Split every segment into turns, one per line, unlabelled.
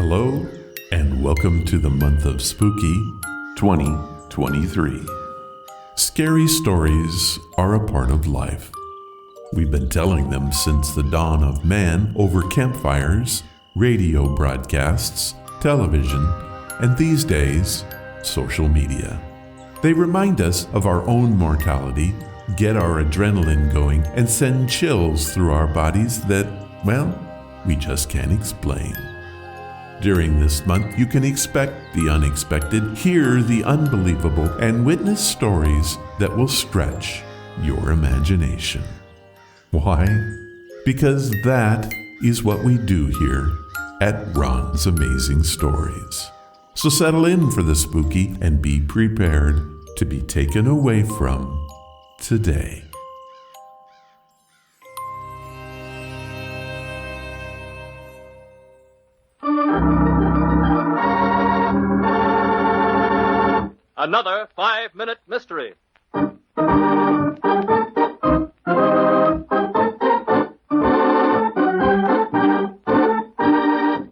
Hello, and welcome to the month of Spooky 2023. Scary stories are a part of life. We've been telling them since the dawn of man over campfires, radio broadcasts, television, and these days, social media. They remind us of our own mortality, get our adrenaline going, and send chills through our bodies that, well, we just can't explain. During this month, you can expect the unexpected, hear the unbelievable, and witness stories that will stretch your imagination. Why? Because that is what we do here at Ron's Amazing Stories. So settle in for the spooky and be prepared to be taken away from today.
Another 5-minute mystery.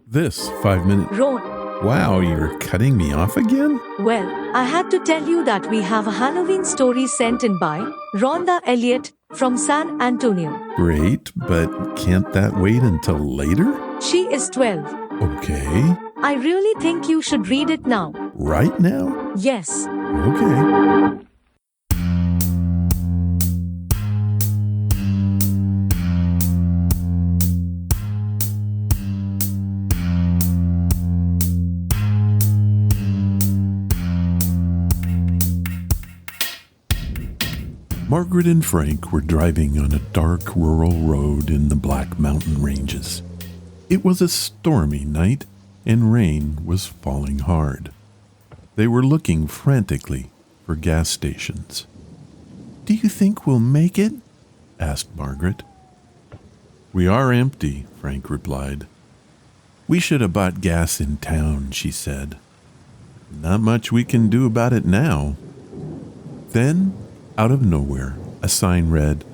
This 5-minute...
Ron.
Wow, you're cutting me off again?
Well, I had to tell you that we have a Halloween story sent in by Rhonda Elliott from San Antonio.
Great, but can't that wait until later?
She is 12.
Okay.
I really think you should read it now.
Right now?
Yes.
Okay. Margaret and Frank were driving on a dark rural road in the Black Mountain Ranges. It was a stormy night, and rain was falling hard. They were looking frantically for gas stations. "Do you think we'll make it?" asked Margaret. "We are empty," Frank replied. "We should have bought gas in town," she said. "Not much we can do about it now." Then, out of nowhere, a sign read,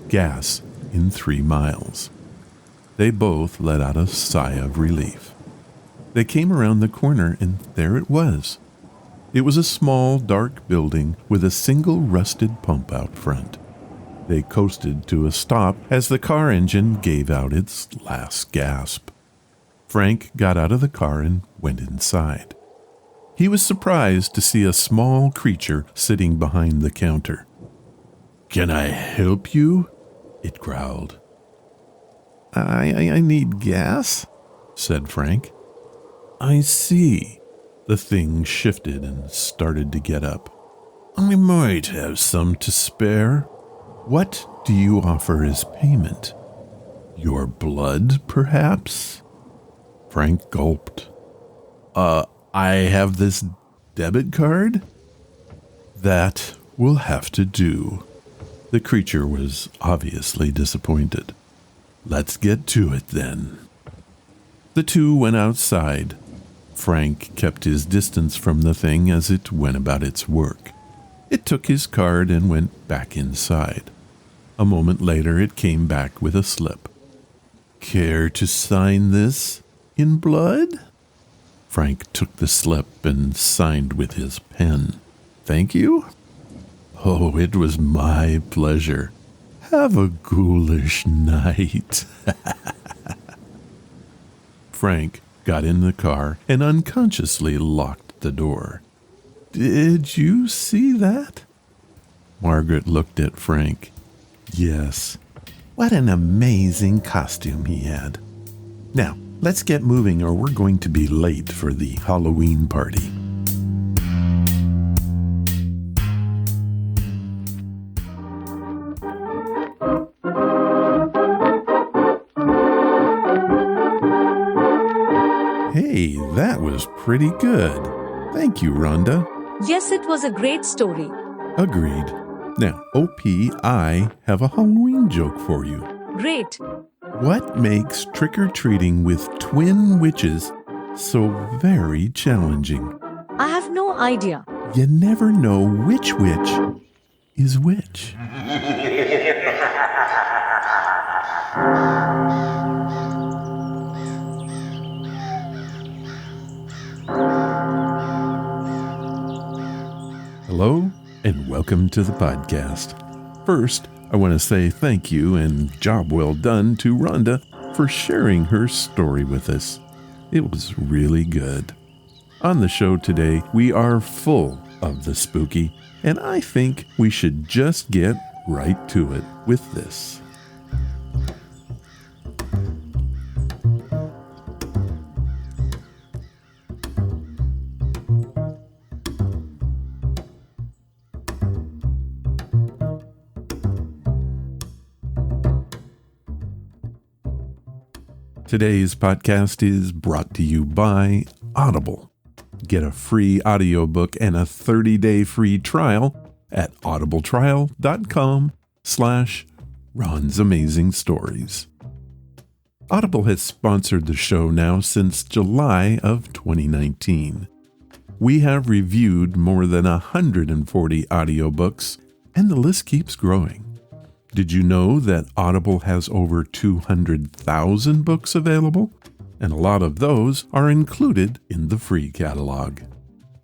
"Gas in 3 miles." They both let out a sigh of relief. They came around the corner, and there it was. It was a small, dark building with a single rusted pump out front. They coasted to a stop as the car engine gave out its last gasp. Frank got out of the car and went inside. He was surprised to see a small creature sitting behind the counter. "Can I help you?" it growled. I need gas," said Frank. "I see." The thing shifted and started to get up. "I might have some to spare. What do you offer as payment? Your blood, perhaps?" Frank gulped. I have this debit card?" "That will have to do." The creature was obviously disappointed. "Let's get to it then." The two went outside. Frank kept his distance from the thing as it went about its work. It took his card and went back inside. A moment later, it came back with a slip. "Care to sign this in blood?" Frank took the slip and signed with his pen. "Thank you." "Oh, it was my pleasure. Have a ghoulish night." Frank got in the car and unconsciously locked the door. "Did you see that?" Margaret looked at Frank. "Yes. What an amazing costume he had. Now, let's get moving or we're going to be late for the Halloween party." Hey, that was pretty good. Thank you, Rhonda.
Yes, it was a great story.
Agreed. Now, OP, I have a Halloween joke for you.
Great.
What makes trick-or-treating with twin witches so very challenging?
I have no idea.
You never know which witch is which. Hello, and welcome to the podcast. First, I want to say thank you and job well done to Rhonda for sharing her story with us. It was really good. On the show today, we are full of the spooky, and I think we should just get right to it with this. Today's podcast is brought to you by Audible. Get a free audiobook and a 30-day free trial at audibletrial.com/Ron's Amazing Stories. Audible has sponsored the show now since July of 2019. We have reviewed more than 140 audiobooks, and the list keeps growing. Did you know that Audible has over 200,000 books available? And a lot of those are included in the free catalog.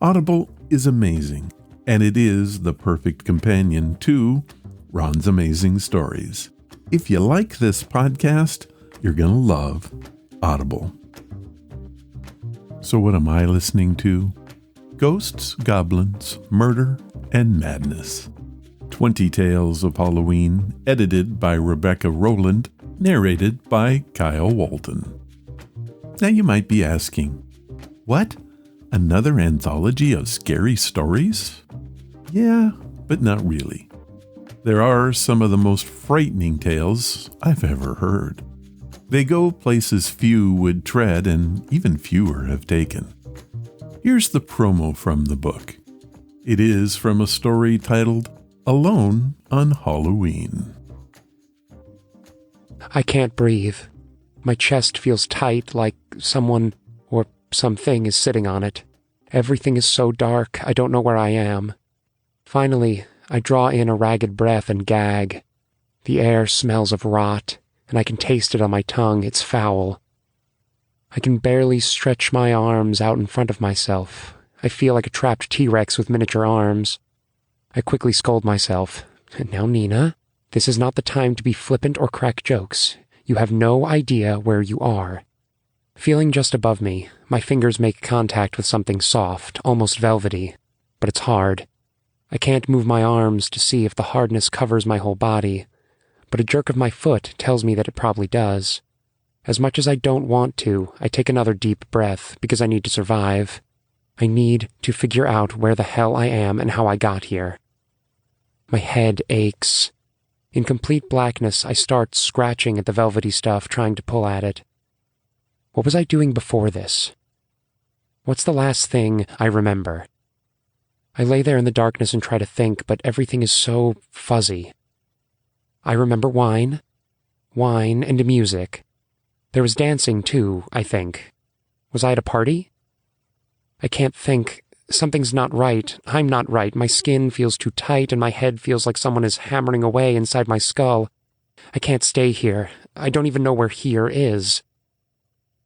Audible is amazing, and it is the perfect companion to Ron's Amazing Stories. If you like this podcast, you're going to love Audible. So what am I listening to? Ghosts, Goblins, Murder, and Madness. 20 Tales of Halloween, edited by Rebecca Rowland, narrated by Kyle Walton. Now you might be asking, what? Another anthology of scary stories? Yeah, but not really. There are some of the most frightening tales I've ever heard. They go places few would tread and even fewer have taken. Here's the promo from the book. It is from a story titled Alone on Halloween.
I can't breathe. My chest feels tight, like someone or something is sitting on it. Everything is so dark, I don't know where I am. Finally, I draw in a ragged breath and gag. The air smells of rot, and I can taste it on my tongue. It's foul. I can barely stretch my arms out in front of myself. I feel like a trapped T-Rex with miniature arms. I quickly scold myself. Now, Nina, this is not the time to be flippant or crack jokes. You have no idea where you are. Feeling just above me, my fingers make contact with something soft, almost velvety, but it's hard. I can't move my arms to see if the hardness covers my whole body, but a jerk of my foot tells me that it probably does. As much as I don't want to, I take another deep breath because I need to survive. I need to figure out where the hell I am and how I got here. My head aches. In complete blackness, I start scratching at the velvety stuff, trying to pull at it. What was I doing before this? What's the last thing I remember? I lay there in the darkness and try to think, but everything is so fuzzy. I remember wine and music. There was dancing, too, I think. Was I at a party? I can't think. Something's not right. I'm not right. My skin feels too tight and my head feels like someone is hammering away inside my skull. I can't stay here. I don't even know where here is.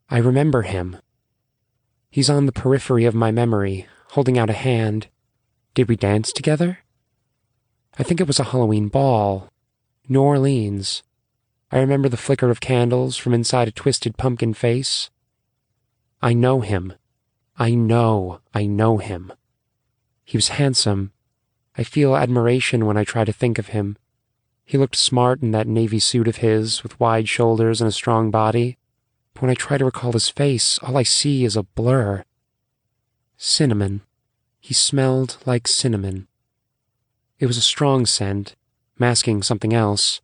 I remember him. He's on the periphery of my memory, holding out a hand. Did we dance together? I think it was a Halloween ball. New Orleans. I remember the flicker of candles from inside a twisted pumpkin face. I know him. I know him. He was handsome. I feel admiration when I try to think of him. He looked smart in that navy suit of his, with wide shoulders and a strong body. But when I try to recall his face, all I see is a blur. Cinnamon. He smelled like cinnamon. It was a strong scent, masking something else.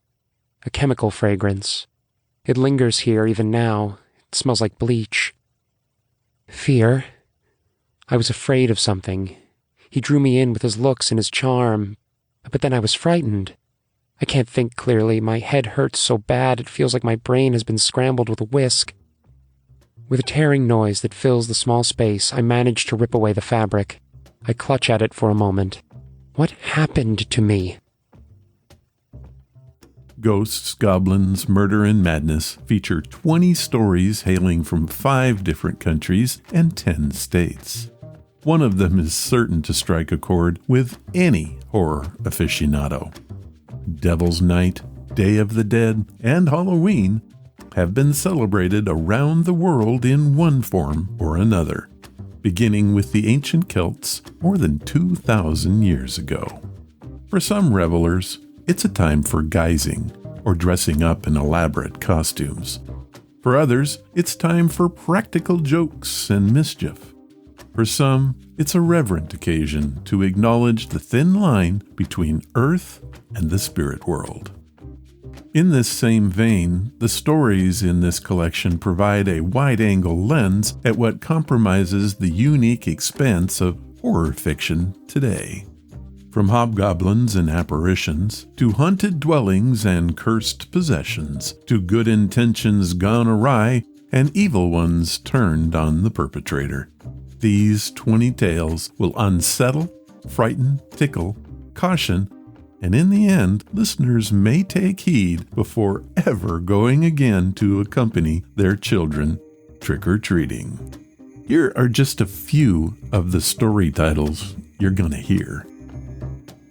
A chemical fragrance. It lingers here even now. It smells like bleach. Fear. I was afraid of something. He drew me in with his looks and his charm, but then I was frightened. I can't think clearly. My head hurts so bad it feels like my brain has been scrambled with a whisk. With a tearing noise that fills the small space, I manage to rip away the fabric. I clutch at it for a moment. What happened to me?
Ghosts, Goblins, Murder, and Madness feature 20 stories hailing from 5 different countries and 10 states. One of them is certain to strike a chord with any horror aficionado. Devil's Night, Day of the Dead, and Halloween have been celebrated around the world in one form or another, beginning with the ancient Celts more than 2,000 years ago. For some revelers, it's a time for guising or dressing up in elaborate costumes. For others, it's time for practical jokes and mischief. For some, it's a reverent occasion to acknowledge the thin line between earth and the spirit world. In this same vein, the stories in this collection provide a wide-angle lens at what compromises the unique expanse of horror fiction today. From hobgoblins and apparitions, to haunted dwellings and cursed possessions, to good intentions gone awry and evil ones turned on the perpetrator. These 20 tales will unsettle, frighten, tickle, caution, and in the end, listeners may take heed before ever going again to accompany their children trick-or-treating. Here are just a few of the story titles you're gonna hear.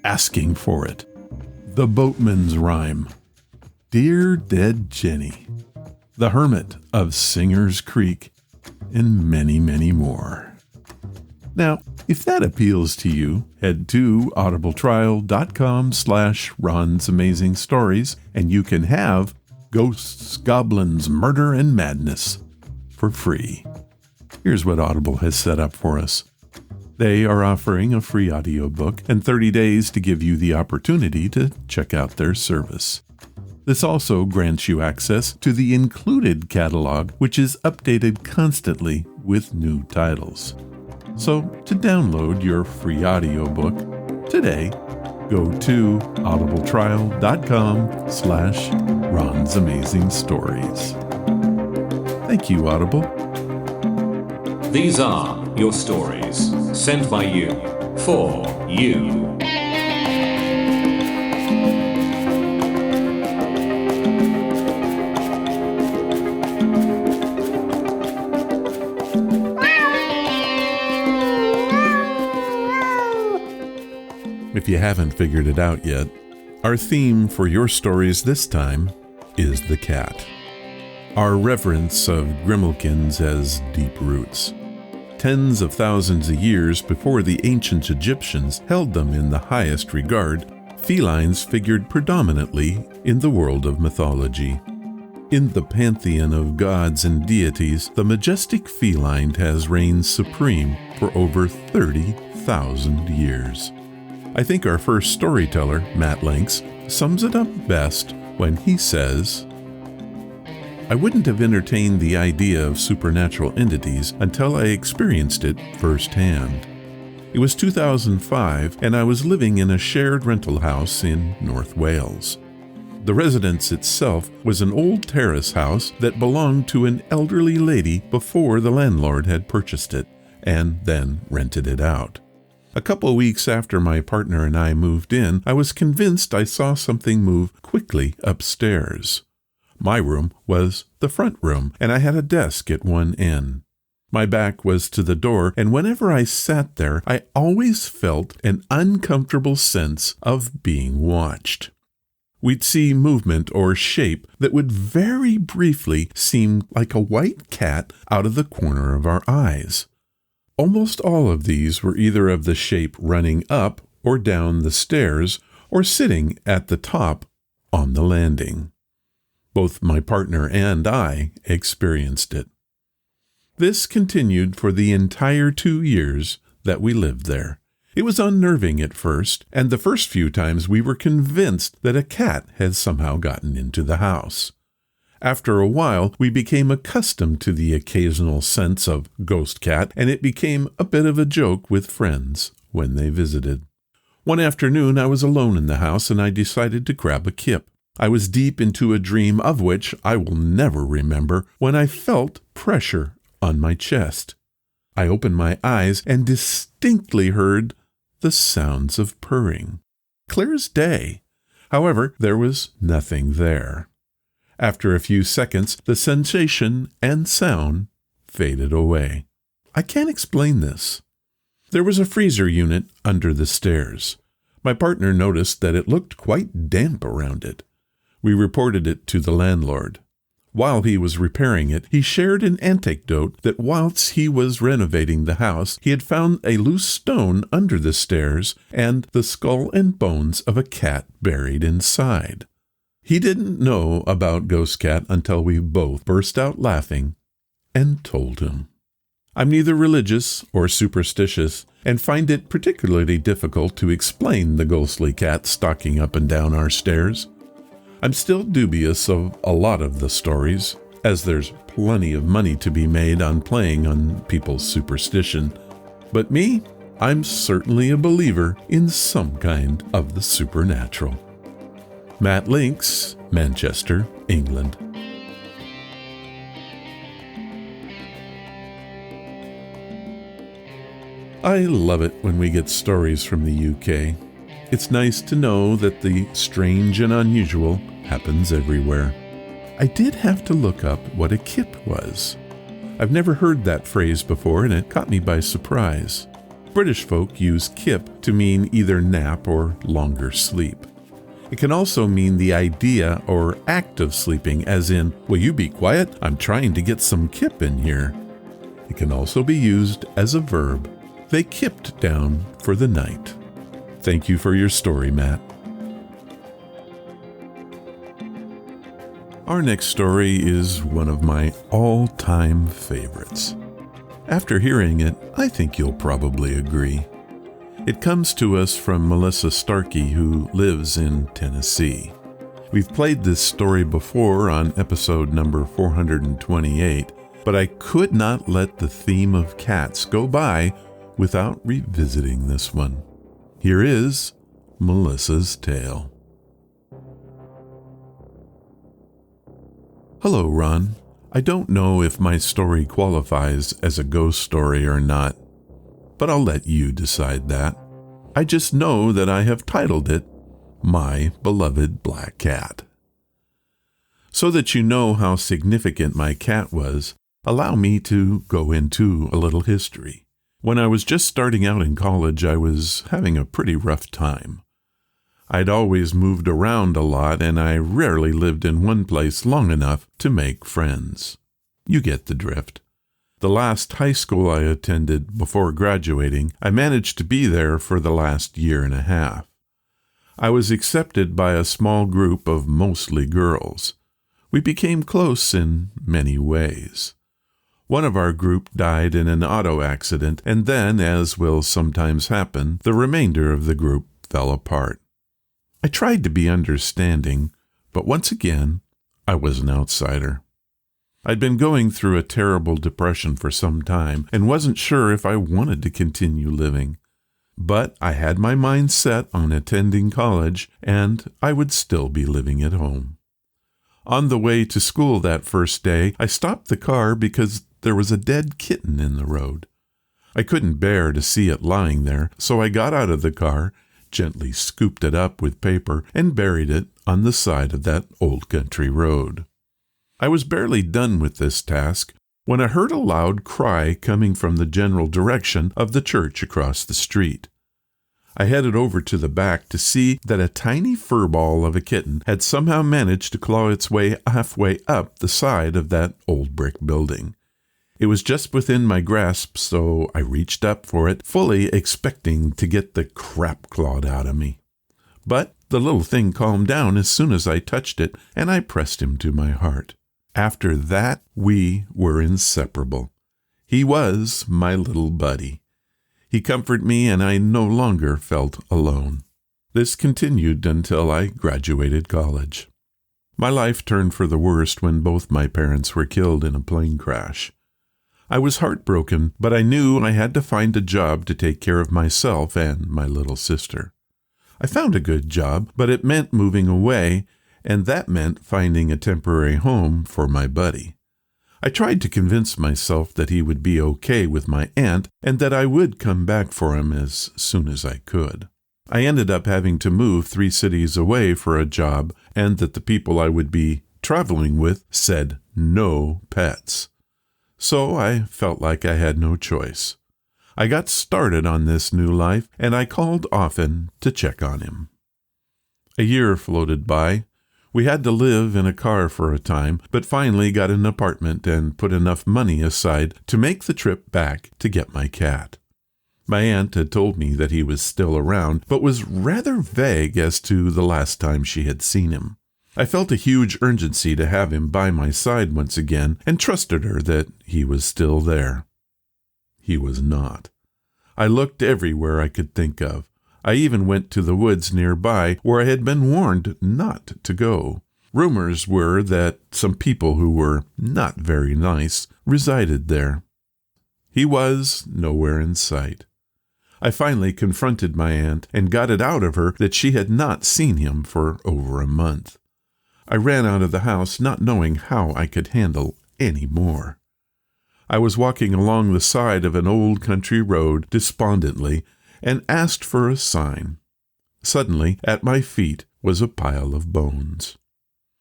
Asking for It, The Boatman's Rhyme, Dear Dead Jenny, The Hermit of Singer's Creek, and many, many more. Now, if that appeals to you, head to audibletrial.com/Ron's Amazing Stories, and you can have Ghosts, Goblins, Murder, and Madness for free. Here's what Audible has set up for us. They are offering a free audiobook and 30 days to give you the opportunity to check out their service. This also grants you access to the included catalog, which is updated constantly with new titles. So, to download your free audiobook today, go to audibletrial.com/Ron's Amazing Stories. Thank you, Audible.
These are your stories, sent by you, for you.
If you haven't figured it out yet, our theme for your stories this time is the cat. Our reverence of grimalkins has deep roots. Tens of thousands of years before the ancient Egyptians held them in the highest regard, felines figured predominantly in the world of mythology. In the pantheon of gods and deities, the majestic feline has reigned supreme for over 30,000 years. I think our first storyteller, Matt Links, sums it up best when he says, I wouldn't have entertained the idea of supernatural entities until I experienced it firsthand. It was 2005, and I was living in a shared rental house in North Wales. The residence itself was an old terrace house that belonged to an elderly lady before the landlord had purchased it, and then rented it out. A couple of weeks after my partner and I moved in, I was convinced I saw something move quickly upstairs. My room was the front room, and I had a desk at one end. My back was to the door, and whenever I sat there, I always felt an uncomfortable sense of being watched. We'd see movement or shape that would very briefly seem like a white cat out of the corner of our eyes. Almost all of these were either of the shape running up or down the stairs or sitting at the top on the landing. Both my partner and I experienced it. This continued for the entire 2 years that we lived there. It was unnerving at first, and the first few times we were convinced that a cat had somehow gotten into the house. After a while, we became accustomed to the occasional sense of ghost cat, and it became a bit of a joke with friends when they visited. One afternoon, I was alone in the house, and I decided to grab a kip. I was deep into a dream of which I will never remember when I felt pressure on my chest. I opened my eyes and distinctly heard the sounds of purring. Clear as day. However, there was nothing there. After a few seconds, the sensation and sound faded away. I can't explain this. There was a freezer unit under the stairs. My partner noticed that it looked quite damp around it. We reported it to the landlord. While he was repairing it, he shared an anecdote that whilst he was renovating the house, he had found a loose stone under the stairs and the skull and bones of a cat buried inside. He didn't know about Ghost Cat until we both burst out laughing and told him. I'm neither religious or superstitious and find it particularly difficult to explain the ghostly cat stalking up and down our stairs. I'm still dubious of a lot of the stories, as there's plenty of money to be made on playing on people's superstition. But me, I'm certainly a believer in some kind of the supernatural. Matt Links, Manchester, England. I love it when we get stories from the UK. It's nice to know that the strange and unusual happens everywhere. I did have to look up what a kip was. I've never heard that phrase before, and it caught me by surprise. British folk use kip to mean either nap or longer sleep. It can also mean the idea or act of sleeping, as in, will you be quiet? I'm trying to get some kip in here. It can also be used as a verb. They kipped down for the night. Thank you for your story, Matt. Our next story is one of my all-time favorites. After hearing it, I think you'll probably agree. It comes to us from Melissa Starkey, who lives in Tennessee. We've played this story before on episode number 428, but I could not let the theme of cats go by without revisiting this one. Here is Melissa's tale. Hello, Ron. I don't know if my story qualifies as a ghost story or not, but I'll let you decide that. I just know that I have titled it My Beloved Black Cat. So that you know how significant my cat was, allow me to go into a little history. When I was just starting out in college, I was having a pretty rough time. I'd always moved around a lot, and I rarely lived in one place long enough to make friends. You get the drift. The last high school I attended before graduating, I managed to be there for the last year and a half. I was accepted by a small group of mostly girls. We became close in many ways. One of our group died in an auto accident, and then, as will sometimes happen, the remainder of the group fell apart. I tried to be understanding, but once again, I was an outsider. I'd been going through a terrible depression for some time and wasn't sure if I wanted to continue living. But I had my mind set on attending college, and I would still be living at home. On the way to school that first day, I stopped the car because there was a dead kitten in the road. I couldn't bear to see it lying there, so I got out of the car, gently scooped it up with paper, and buried it on the side of that old country road. I was barely done with this task when I heard a loud cry coming from the general direction of the church across the street. I headed over to the back to see that a tiny furball of a kitten had somehow managed to claw its way halfway up the side of that old brick building. It was just within my grasp, so I reached up for it, fully expecting to get the crap clawed out of me. But the little thing calmed down as soon as I touched it, and I pressed him to my heart. After that, we were inseparable. He was my little buddy. He comforted me, and I no longer felt alone. This continued until I graduated college. My life turned for the worst when both my parents were killed in a plane crash. I was heartbroken, but I knew I had to find a job to take care of myself and my little sister. I found a good job, but it meant moving away, and that meant finding a temporary home for my buddy. I tried to convince myself that he would be okay with my aunt and that I would come back for him as soon as I could. I ended up having to move 3 cities away for a job, and that the people I would be traveling with said no pets. So I felt like I had no choice. I got started on this new life, and I called often to check on him. A year floated by. We had to live in a car for a time, but finally got an apartment and put enough money aside to make the trip back to get my cat. My aunt had told me that he was still around, but was rather vague as to the last time she had seen him. I felt a huge urgency to have him by my side once again, and trusted her that he was still there. He was not. I looked everywhere I could think of. I even went to the woods nearby, where I had been warned not to go. Rumors were that some people who were not very nice resided there. He was nowhere in sight. I finally confronted my aunt and got it out of her that she had not seen him for over a month. I ran out of the house, not knowing how I could handle any more. I was walking along the side of an old country road despondently and asked for a sign. Suddenly, at my feet was a pile of bones.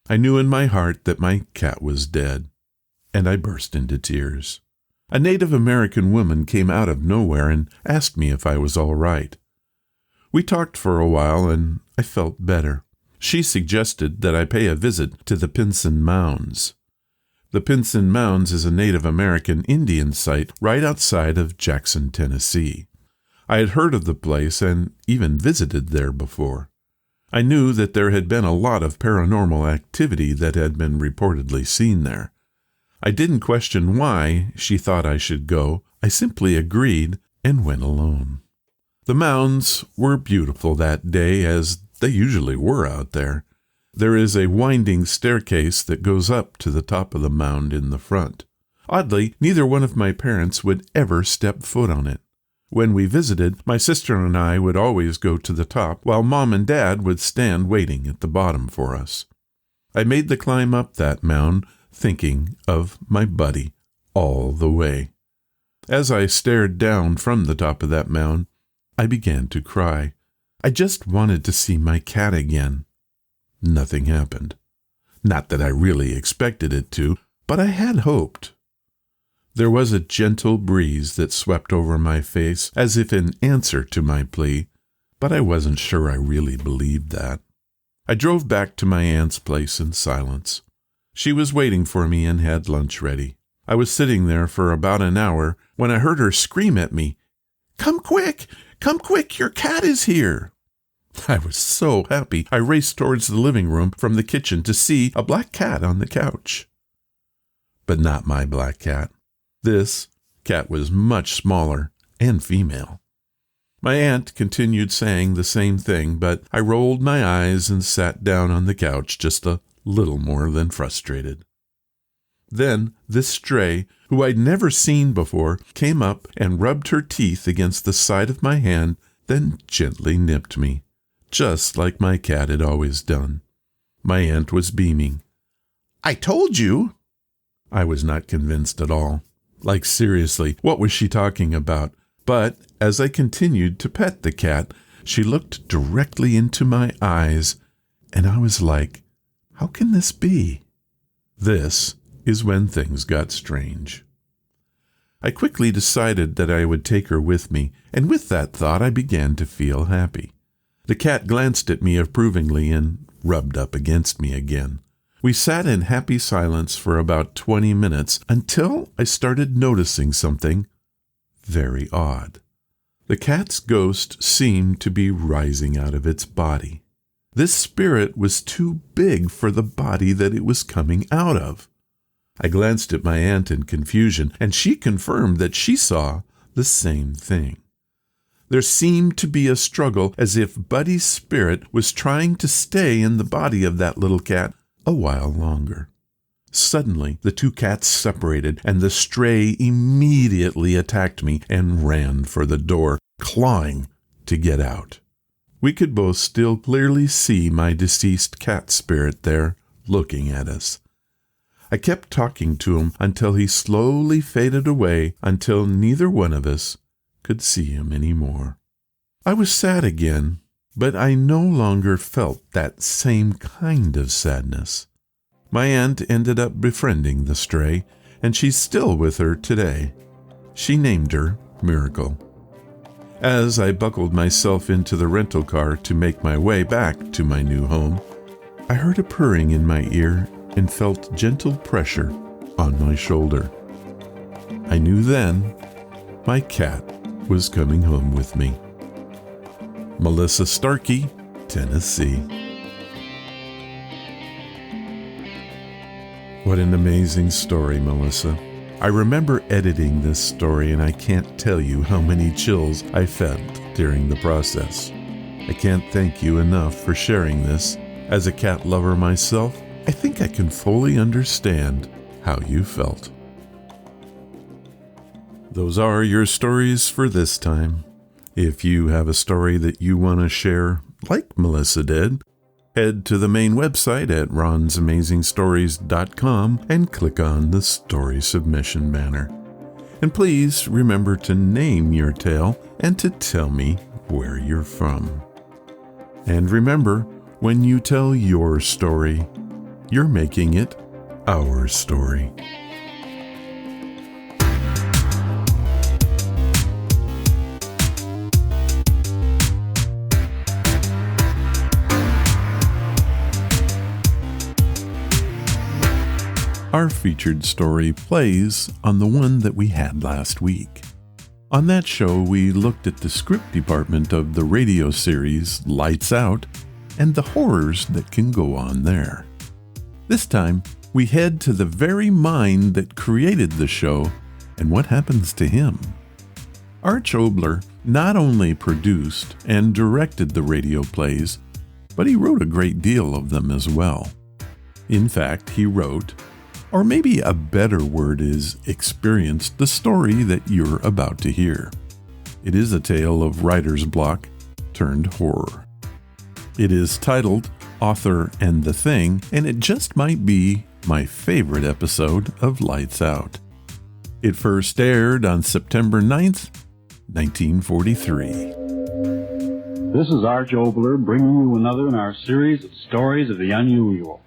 I knew in my heart that my cat was dead, and I burst into tears. A Native American woman came out of nowhere and asked me if I was all right. We talked for a while, and I felt better. She suggested that I pay a visit to the Pinson Mounds. The Pinson Mounds is a Native American Indian site right outside of Jackson, Tennessee. I had heard of the place and even visited there before. I knew that there had been a lot of paranormal activity that had been reportedly seen there. I didn't question why she thought I should go. I simply agreed and went alone. The mounds were beautiful that day, as they usually were out there. There is a winding staircase that goes up to the top of the mound in the front. Oddly, neither one of my parents would ever step foot on it. When we visited, my sister and I would always go to the top, while Mom and Dad would stand waiting at the bottom for us. I made the climb up that mound, thinking of my buddy all the way. As I stared down from the top of that mound, I began to cry. I just wanted to see my cat again. Nothing happened. Not that I really expected it to, but I had hoped. There was a gentle breeze that swept over my face as if in answer to my plea, but I wasn't sure I really believed that. I drove back to my aunt's place in silence. She was waiting for me and had lunch ready. I was sitting there for about an hour when I heard her scream at me, "Come quick! Come quick! Your cat is here!" I was so happy I raced towards the living room from the kitchen to see a black cat on the couch. But not my black cat. This cat was much smaller and female. My aunt continued saying the same thing, but I rolled my eyes and sat down on the couch just a little more than frustrated. Then this stray, who I'd never seen before, came up and rubbed her teeth against the side of my hand, then gently nipped me, just like my cat had always done. My aunt was beaming. "I told you!" I was not convinced at all. Like, seriously, what was she talking about? But as I continued to pet the cat, she looked directly into my eyes, and I was like, how can this be? This is when things got strange. I quickly decided that I would take her with me, and with that thought I began to feel happy. The cat glanced at me approvingly and rubbed up against me again. We sat in happy silence for about 20 minutes until I started noticing something very odd. The cat's ghost seemed to be rising out of its body. This spirit was too big for the body that it was coming out of. I glanced at my aunt in confusion, and she confirmed that she saw the same thing. There seemed to be a struggle, as if Buddy's spirit was trying to stay in the body of that little cat a while longer. Suddenly, the two cats separated, and the stray immediately attacked me and ran for the door, clawing to get out. We could both still clearly see my deceased cat spirit there, looking at us. I kept talking to him until he slowly faded away, until neither one of us could see him anymore. I was sad again, but I no longer felt that same kind of sadness. My aunt ended up befriending the stray, and she's still with her today. She named her Miracle. As I buckled myself into the rental car to make my way back to my new home, I heard a purring in my ear and felt gentle pressure on my shoulder. I knew then my cat was coming home with me. Melissa Starkey, Tennessee. What an amazing story, Melissa. I remember editing this story, and I can't tell you how many chills I felt during the process. I can't thank you enough for sharing this. As a cat lover myself, I think I can fully understand how you felt. Those are your stories for this time. If you have a story that you want to share, like Melissa did, head to the main website at ronsamazingstories.com and click on the story submission banner. And please remember to name your tale and to tell me where you're from. And remember, when you tell your story, you're making it our story. Our featured story plays on the one that we had last week. On that show, we looked at the script department of the radio series Lights Out and the horrors that can go on there. This time, we head to the very mind that created the show and what happens to him. Arch Oboler not only produced and directed the radio plays, but he wrote a great deal of them as well. In fact, he wrote, or maybe a better word is experienced, the story that you're about to hear. It is a tale of writer's block turned horror. It is titled Author and the Thing, and it just might be my favorite episode of Lights Out. It first aired on September 9th, 1943.
This is Arch Oboler bringing you another in our series of stories of the unusual.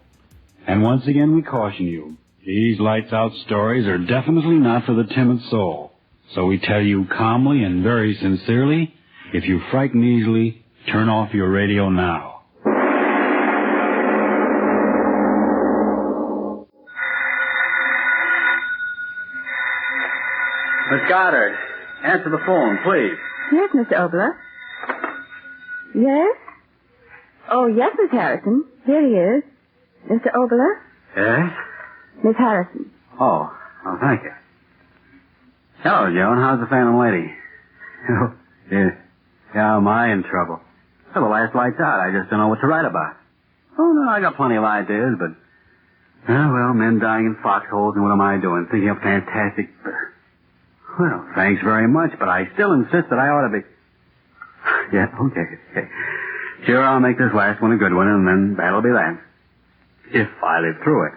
And once again we caution you, these Lights Out stories are definitely not for the timid soul. So we tell you calmly and very sincerely, if you frighten easily, turn off your radio now.
Miss Goddard, answer the phone, please.
Yes, Mr. Oboler. Yes? Oh, yes, Miss Harrison. Here he is. Mr. Oboler?
Yes?
Miss Harrison.
Oh, thank you. Hello, Joan. How's the Phantom Lady? Oh, yeah. Yeah, am I in trouble? Well, the last Lights Out. I just don't know what to write about. Oh, no, I got plenty of ideas, but... well, men dying in foxholes, and what am I doing? Thinking of fantastic... Well, thanks very much, but I still insist that I ought to be... Yeah, okay. Sure, I'll make this last one a good one, and then that'll be that. If I live through it.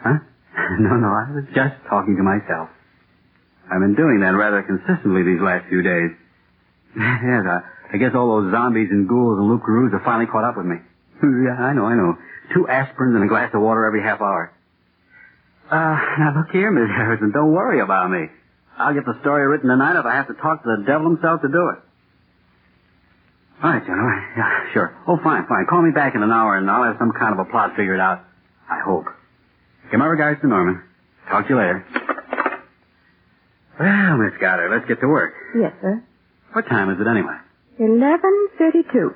Huh? No, I was just talking to myself. I've been doing that rather consistently these last few days. Yes, I guess all those zombies and ghouls and loup-garoos have finally caught up with me. Yeah, I know. 2 aspirins and a glass of water every half hour. Now look here, Miss Harrison, don't worry about me. I'll get the story written tonight if I have to talk to the devil himself to do it. All right, John, all right. Yeah, sure. Oh, fine. Call me back in an hour and I'll have some kind of a plot figured out. I hope. Give my regards to Norman. Talk to you later. Well, Miss Goddard, let's get to work.
Yes, sir.
What time is it anyway?
11:32.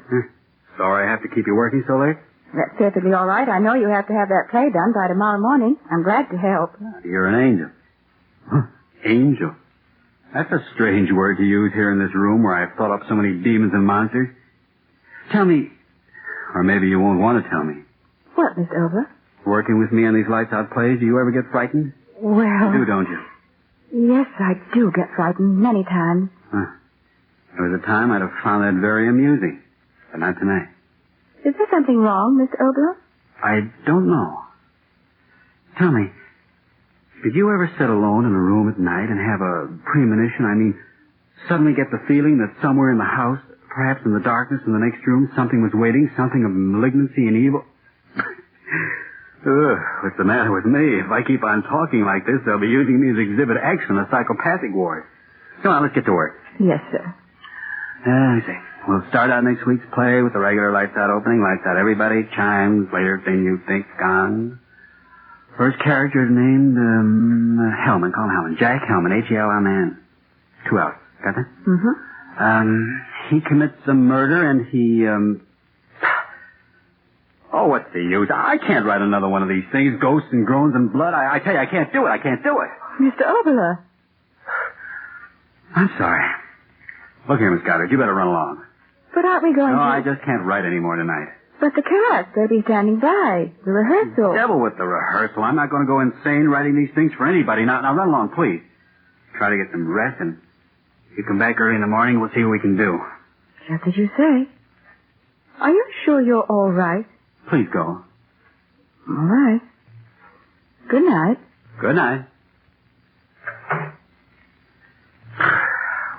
Sorry I have to keep you working so late?
That's perfectly all right. I know you have to have that play done by tomorrow morning. I'm glad to help.
You're an angel. Angel? That's a strange word to use here in this room where I've thought up so many demons and monsters. Tell me, or maybe you won't want to tell me.
What, Mr. Oboler?
Working with me on these Lights Out plays, do you ever get frightened?
Well...
You do, don't you?
Yes, I do get frightened many times.
There was a time I'd have found that very amusing, but not tonight.
Is there something wrong, Mr. Oboler?
I don't know. Tell me, did you ever sit alone in a room at night and have a premonition? Suddenly get the feeling that somewhere in the house, perhaps in the darkness in the next room, something was waiting, something of malignancy and evil? What's the matter with me? If I keep on talking like this, they'll be using me as Exhibit X in a psychopathic ward. Come on, let's get to work.
Yes, sir.
Let me see. We'll start out next week's play with the regular lights out opening. Lights out everybody. Chimes. Later thing you think. Gong. First character is named Hellman. Call him Hellman. Jack Hellman. H-E-L-M-A-N. 2 L's. Got that?
Mm-hmm.
He commits a murder and he, Oh, what's the use? I can't write another one of these things. Ghosts and groans and blood. I tell you, I can't do it. I can't do it.
Mr. Oboler.
I'm sorry. Look here, Miss Goddard. You better run along.
But aren't we going
No,
to...
I just can't write any more tonight.
But the cast, they'll be standing by. The rehearsal.
Devil with the rehearsal. I'm not going to go insane writing these things for anybody. Now run along, please. Try to get some rest, and if you come back early in the morning, we'll see what we can do.
Just as you say. Are you sure you're all right?
Please go.
All right. Good night.
Good night.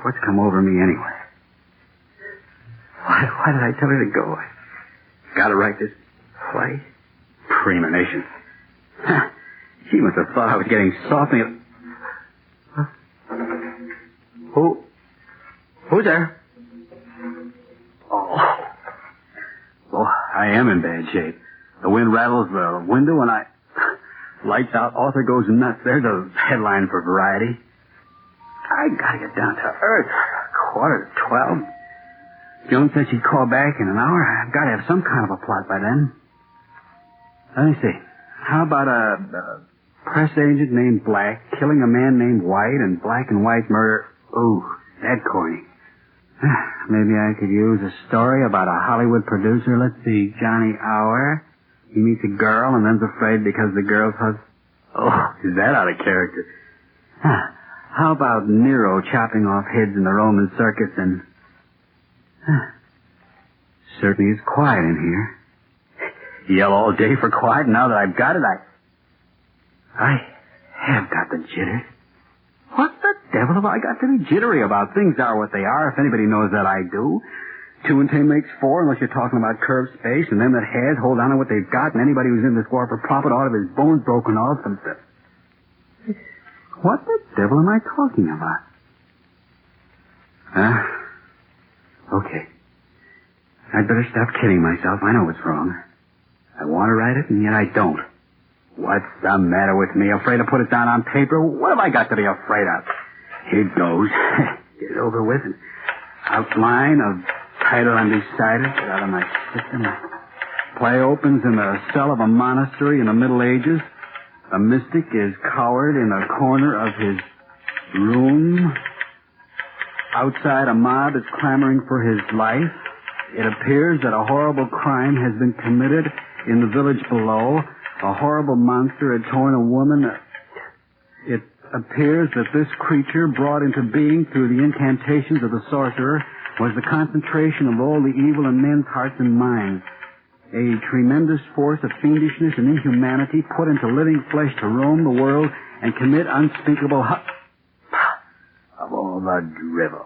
What's come over me anyway? Why did I tell her to go? I gotta write this play. Premonition. She must have thought I was getting soft. Who's there? Oh, I am in bad shape. The wind rattles the window and lights out, author goes nuts. There's a headline for Variety. I gotta get down to earth. 11:45. Joan said she'd call back in an hour. I've gotta have some kind of a plot by then. Let me see. How about a press agent named Black killing a man named White and Black and White murder? Ooh, that corny. Maybe I could use a story about a Hollywood producer. Let's see, Johnny Hour. He meets a girl and then's afraid because the girl's husband. Oh, is that out of character? How about Nero chopping off heads in the Roman circus and... Certainly is quiet in here. Yell all day for quiet, and now that I've got it, I have got the jitters. What the devil have I got to be jittery about? Things are what they are, if anybody knows that I do. 2 and 10 makes 4, unless you're talking about curved space, and them that has hold on to what they've got, and anybody who's in this war for profit ought to have his bones broken off and... What the devil am I talking about? Okay. I'd better stop kidding myself. I know what's wrong. I want to write it, and yet I don't. What's the matter with me? Afraid to put it down on paper? What have I got to be afraid of? Here it goes. Get it over with. And outline of title undecided. Get out of my system. Play opens in the cell of a monastery in the Middle Ages. A mystic is cowered in a corner of his room. Outside, a mob is clamoring for his life. It appears that a horrible crime has been committed in the village below. A horrible monster had torn a woman. It appears that this creature, brought into being through the incantations of the sorcerer, was the concentration of all the evil in men's hearts and minds. A tremendous force of fiendishness and inhumanity put into living flesh to roam the world and commit unspeakable of all the drivel.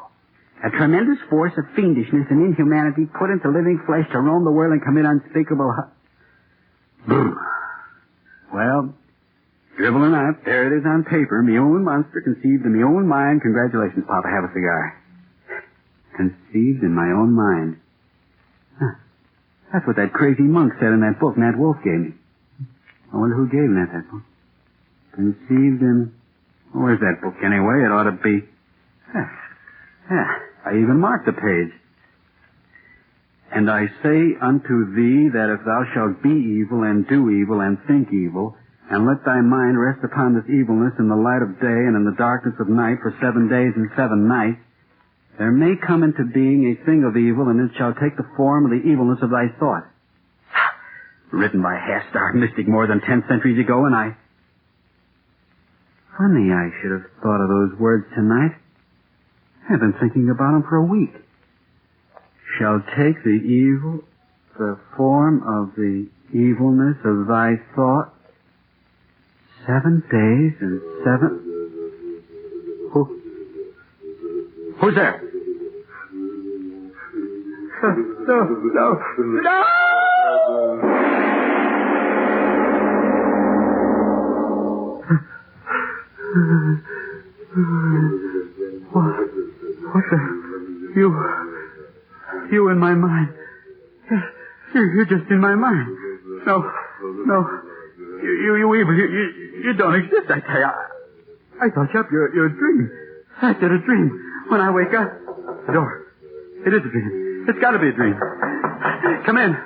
A tremendous force of fiendishness and inhumanity put into living flesh to roam the world and commit unspeakable Well, drivel or not, there it is on paper. Me own monster conceived in me own mind. Congratulations, Papa. Have a cigar. Conceived in my own mind. That's what that crazy monk said in that book Nat Wolf gave me. I wonder who gave Nat that book. Conceived in... Where's that book anyway? It ought to be... I even marked the page. And I say unto thee that if thou shalt be evil and do evil and think evil, and let thy mind rest upon this evilness in the light of day and in the darkness of night for 7 days and 7 nights, there may come into being a thing of evil, and it shall take the form of the evilness of thy thought. Written by a half-starved mystic more than 10 centuries ago, and I... Funny I should have thought of those words tonight. I've been thinking about them for a week. Shall take the form of the evilness of thy thought. 7 days and 7... Who's there? No! What the... You in my mind. You're just in my mind. No. You evil. You don't exist, I tell you. I thought you're a dream. I said a dream. When I wake up, the door. It is a dream. It's got to be a dream. Come in.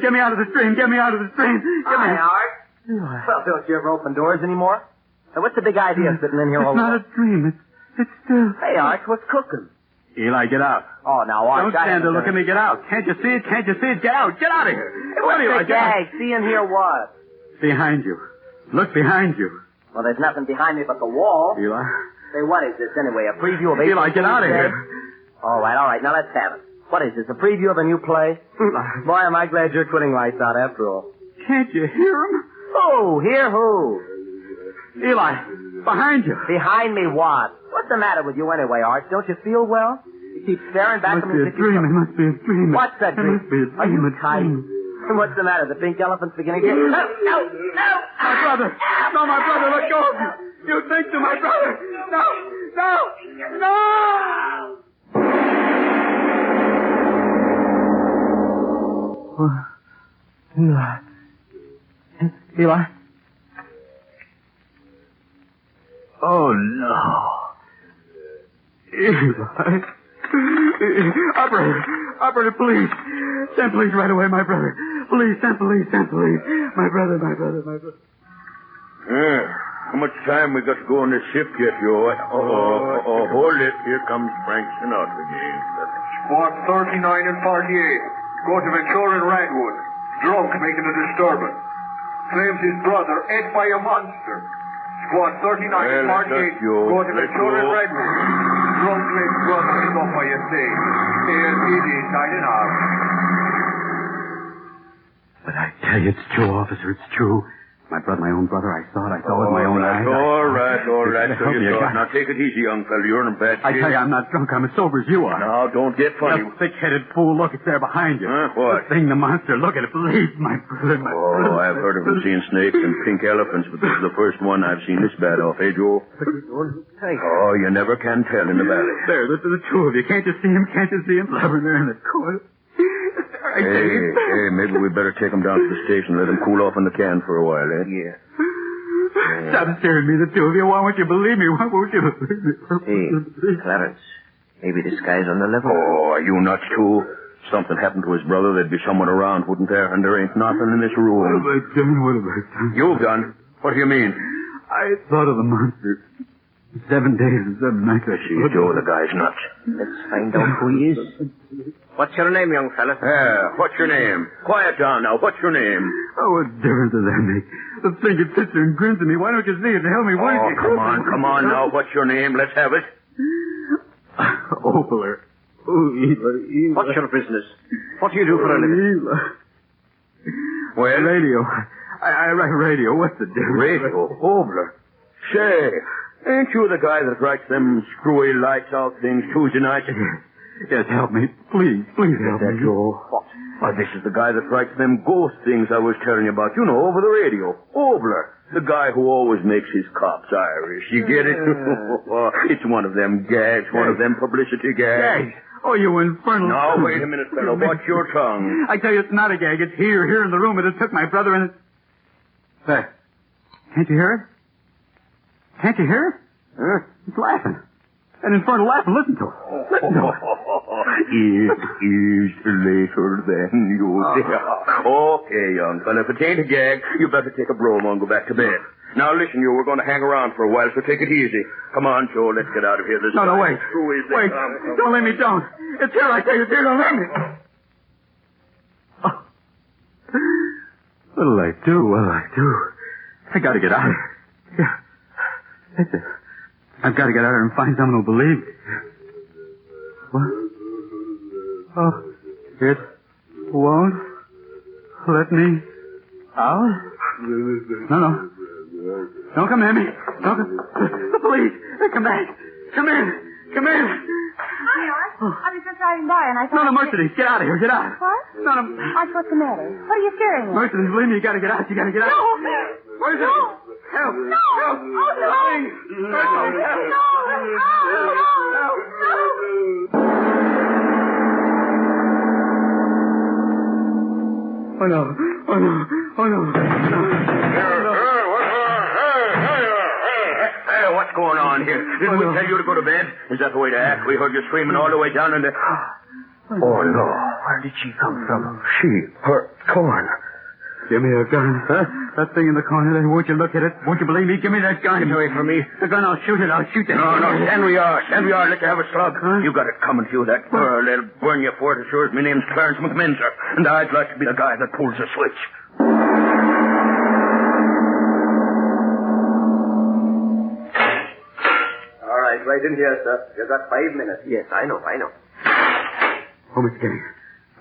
Get me out of this dream. Get me out of this dream.
Hi, Art. Well, don't you ever open doors anymore? Now, what's the big idea sitting in here all
alone? It's not a dream. It's still...
Hey, Arch, what's cooking?
Eli, get out.
Oh, now, Arch...
Don't stand there. Look at me. Get out. Can't you see it? Get out. Get out of here.
Hey, what's the gag? See and hear what?
Behind you. Look behind you.
Well, there's nothing behind me but the wall.
Eli.
Say, what is this anyway? A preview of...
Eli, get out of here.
All right. Now, let's have it. What is this, a preview of a new play? Boy, am I glad you're quitting lights out after all.
Can't you hear him?
Oh, hear who?
Eli, behind you.
Behind me what? What's the matter with you anyway, Arch? Don't you feel well? You keep staring back at me.
It must be a dream.
What's that dream?
It must be a dream.
Are you tight? What's the matter? The pink elephant's beginning to... No!
My brother! No, my brother, let go of me! You think to my brother! No! Eli? Oh, no. Eli. Operator, please. Send police right away, my brother. Please, send police. My brother.
How much time we got to go on this shift yet, yo? Oh, hold it. Here comes Frank Sinatra again.
Squad 39 and 48. Go to Ventura and Redwood. Drunk, making a disturbance. Claims his brother ate by a monster. Squad 39 and 48. Go to Ventura and Redwood. Drunk claims brother is off by a thing. ALPD signing out.
But I tell you, it's true, officer. It's true. My own brother, I saw it with my own eyes.
All right. So you thought. Now take it easy, young fella. You're in a bad shape.
I tell you, I'm not drunk. I'm as sober as you are.
Now, don't get funny.
You thick-headed fool. Look, it's there behind you.
What?
The thing, the monster. Look at it, please. My brother.
Oh, I've heard of them seeing snakes and pink elephants, but this is the first one I've seen this bad off, eh, Joe? Oh, you never can tell in the valley.
There, the two of you. Can't you see him? Blubbering there in the corner.
Hey, maybe we better take him down to the station, let him cool off in the can for a while, eh?
Yeah. Stop staring at me, the two of you. Why won't you believe me?
Hey, Clarence, maybe this guy's on the level.
Oh, are you nuts, too? Something happened to his brother, there'd be someone around, wouldn't there? And there ain't nothing in this room.
What have I done?
You've done? What do you mean?
I thought of the monster. 7 days and 7 nights.
Joe, the guy's nuts.
Let's find out who he is. What's your name, young fella?
What's your name? Quiet down now. What's your name?
Oh, what difference does that make? The thing that sits there and grins at me. Why don't you see it and help me?
Come on now. What's your name? Let's have it.
Oboler. Oh, Eli.
What's your business? What do you do for a living?
Well?
Radio. I write radio. What's the difference?
Radio? Oboler. Say, ain't you the guy that writes them screwy lights out things Tuesday nights?
Yes, help me. Please help me.
Joe. What? Why, this is the guy that writes them ghost things I was telling you about. You know, over the radio. Oboler. The guy who always makes his cops Irish. You get it? It's one of them gags, one of them publicity gags.
Oh, you infernal...
Now, wait a minute, fellow. Watch your tongue.
I tell you, it's not a gag. It's here in the room. It took my brother and... There. Can't you hear it? Can't you hear it?
Huh?
It's laughing. An infernal laugh, and listen to it. Listen to it.
It is later than you think. Okay, young fella, if it ain't a gag, you better take a bromo and go back to bed. Now, listen, we're going to hang around for a while, so take it easy. Come on, Joe, let's get out of here.
No, wait. Wait, don't let me down. It's here, I tell you, it's here, don't let me. Oh. What'll I do? I gotta get out of here. Yeah. That's it. I've got to get out of here and find someone who'll believe me. What? Oh, it won't let me out? No. Don't come near me. Don't come. The police. Come back. Come in.
Hi, Art. I was just driving by and I thought...
No, Mercedes. Get out of here. Get out.
What?
No.
Art, what's the matter? What are you staring at?
Mercedes, believe me, you got to get out. You got to get out.
No.
Where's it? Help.
No.
Help.
Oh, no.
Help.
No.
Oh, no. Oh, no. Oh, no.
Hey, what's going on here? Didn't we tell you to go to bed? Is that the way to act? We heard you screaming all the way down in the... Oh, no. Where did she come from? Her corn.
Give me a gun. Huh? That thing in the corner there. Won't you look at it? Won't you believe me? Give me that gun.
Get away from me.
The gun, I'll shoot it. I'll shoot it.
No, stand where you are. Stand where you are. Let you have a slug.
Huh?
You got it coming to you, that girl. They'll burn you for it as sure as my name's Clarence McMinzer. And I'd like to be the guy that pulls the switch.
All right, right in here, sir. You've got 5 minutes. Yes, I know.
Oh, Mr. Gang.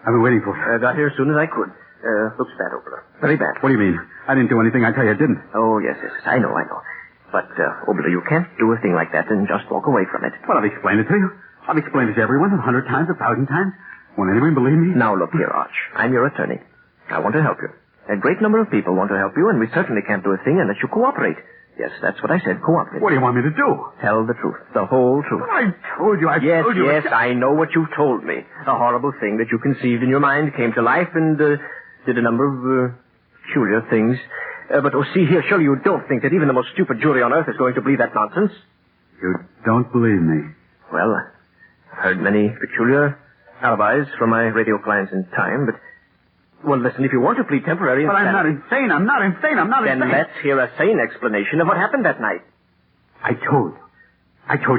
I've been waiting for you.
Got here as soon as I could. Looks bad, Oboler. Very bad.
What do you mean? I didn't do anything. I tell you I didn't.
Oh, yes. I know. But, Oboler, you can't do a thing like that and just walk away from it.
Well, I've explained it to you. I've explained it to everyone 100 times, 1,000 times. Won't anyone believe me?
Now, look here, Arch. I'm your attorney. I want to help you. A great number of people want to help you, and we certainly can't do a thing unless you cooperate. Yes, that's what I said, cooperate.
What do you want me to do?
Tell the truth. The whole truth.
Well, I told you.
Yes, I know what you've told me. A horrible thing that you conceived in your mind came to life and did a number of peculiar things. But, see here, surely you don't think that even the most stupid jury on earth is going to believe that nonsense?
You don't believe me?
Well, I've heard many peculiar alibis from my radio clients in time, but... Well, listen, if you want to plead temporary...
But I'm not insane. I'm not insane.
Then let's hear a sane explanation of what happened that night.
I told